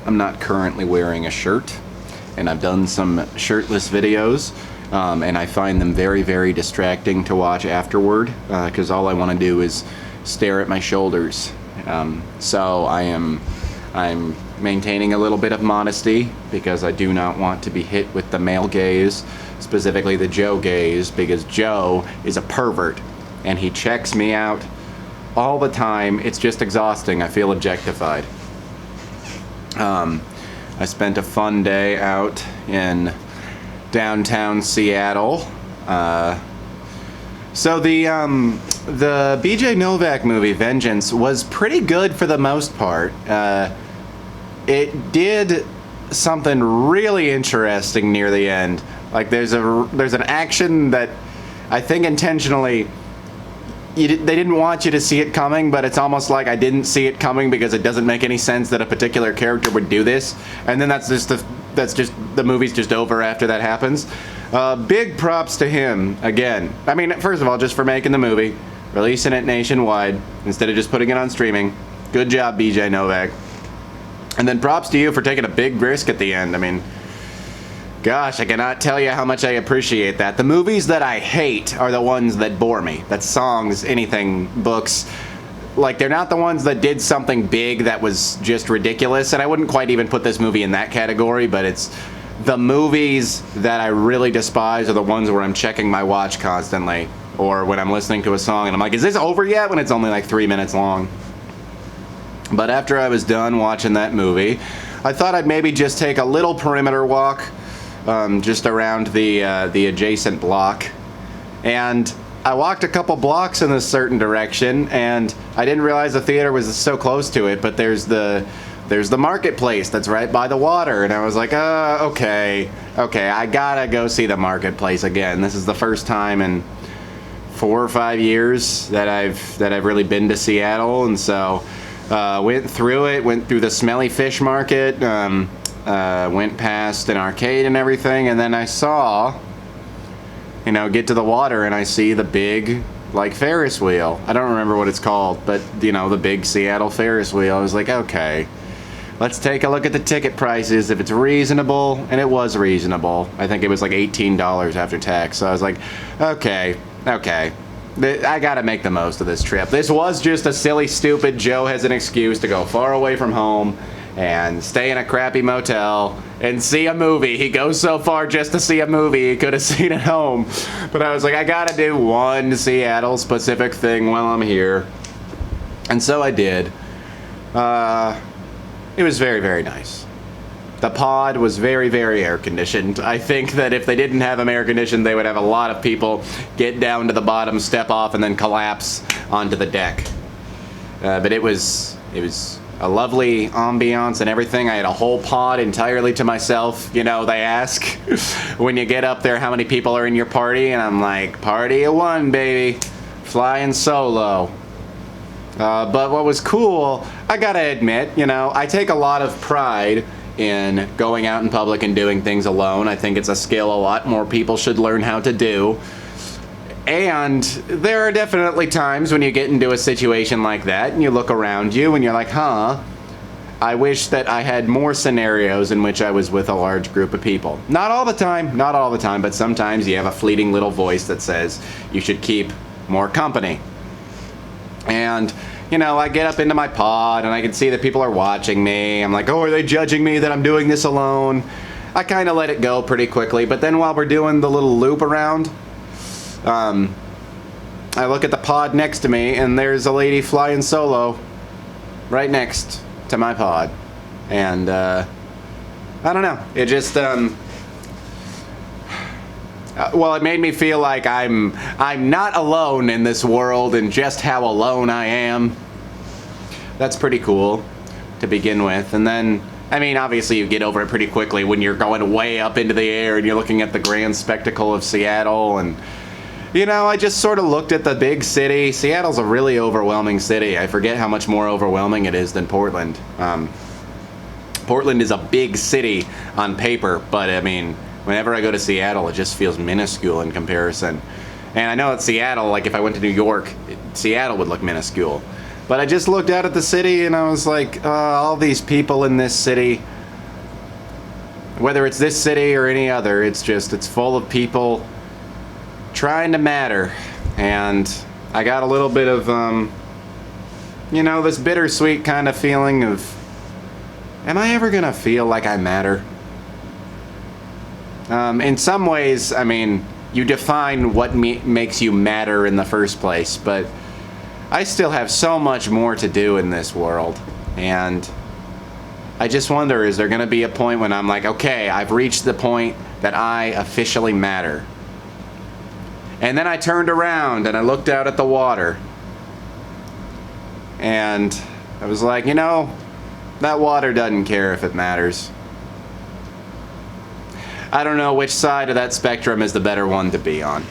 I'm not currently wearing a shirt, and I've done some shirtless videos, and I find them very, very distracting to watch afterward, because all I want to do is stare at my shoulders. So I'm maintaining a little bit of modesty because I do not want to be hit with the male gaze, specifically the Joe gaze, because Joe is a pervert and he checks me out all the time. It's just exhausting. I feel objectified. I spent a fun day out in downtown Seattle. So the BJ Novak movie Vengeance was pretty good for the most part. It did something really interesting near the end. Like there's an action that I think intentionally they didn't want you to see it coming, but it's almost like I didn't see it coming because it doesn't make any sense that a particular character would do this, and then that's just the movie's just over after that happens. Big props to him again. I mean, first of all, just for making the movie, releasing it nationwide instead of just putting it on streaming. Good job, BJ Novak. And then props to you for taking a big risk at the end. I mean, gosh, I cannot tell you how much I appreciate that. The movies that I hate are the ones that bore me. That's songs, anything, books. Like, they're not the ones that did something big that was just ridiculous. And I wouldn't quite even put this movie in that category, but it's the movies that I really despise are the ones where I'm checking my watch constantly. Or when I'm listening to a song and I'm like, is this over yet? When it's only like 3 minutes long. But after I was done watching that movie, I thought I'd maybe just take a little perimeter walk just around the adjacent block. And I walked a couple blocks in a certain direction, and I didn't realize the theater was so close to it, but there's the marketplace that's right by the water, and I was like, okay, I gotta go see the marketplace again. This is the first time in 4 or 5 years that I've really been to Seattle, and so went through the smelly fish market, went past an arcade and everything, and then I saw, get to the water and I see the big, like, Ferris wheel. I don't remember what it's called, but, the big Seattle Ferris wheel. I was like, okay, let's take a look at the ticket prices, if it's reasonable, and it was reasonable. I think it was like $18 after tax, so I was like, okay, I gotta make the most of this trip. This was just a silly, stupid Joe has an excuse to go far away from home and stay in a crappy motel and see a movie. He goes so far just to see a movie he could have seen at home. But I was like, I gotta do one Seattle specific thing while I'm here. And so I did. It was very, very nice. The pod was very, very air conditioned. I think that if they didn't have them air conditioned, they would have a lot of people get down to the bottom, step off, and then collapse onto the deck. But it was a lovely ambiance and everything. I had a whole pod entirely to myself. They ask when you get up there how many people are in your party, and I'm like, party of one, baby, flying solo. But what was cool, I gotta admit, I take a lot of pride in going out in public and doing things alone. I think it's a skill a lot more people should learn how to do. And there are definitely times when you get into a situation like that and you look around you and you're like, I wish that I had more scenarios in which I was with a large group of people. Not all the time, but sometimes you have a fleeting little voice that says you should keep more company. And I get up into my pod and I can see that people are watching me. I'm like, are they judging me that I'm doing this alone? I kind of let it go pretty quickly. But then while we're doing the little loop around, I look at the pod next to me and there's a lady flying solo right next to my pod. And, I don't know. It just, it made me feel like I'm not alone in this world and just how alone I am. That's pretty cool to begin with. And then, obviously you get over it pretty quickly when you're going way up into the air and you're looking at the grand spectacle of Seattle. And, I just sort of looked at the big city. Seattle's a really overwhelming city. I forget how much more overwhelming it is than Portland. Portland is a big city on paper, but whenever I go to Seattle, it just feels minuscule in comparison. And I know that Seattle, like if I went to New York, Seattle would look minuscule. But I just looked out at the city and I was like, all these people in this city, Whether it's this city or any other, it's full of people trying to matter. And I got a little bit of, this bittersweet kind of feeling of, am I ever gonna feel like I matter? In some ways, I mean, you define what makes you matter in the first place, but I still have so much more to do in this world. And I just wonder, is there going to be a point when I'm like, okay, I've reached the point that I officially matter? And then I turned around and I looked out at the water. And I was like, that water doesn't care if it matters. I don't know which side of that spectrum is the better one to be on.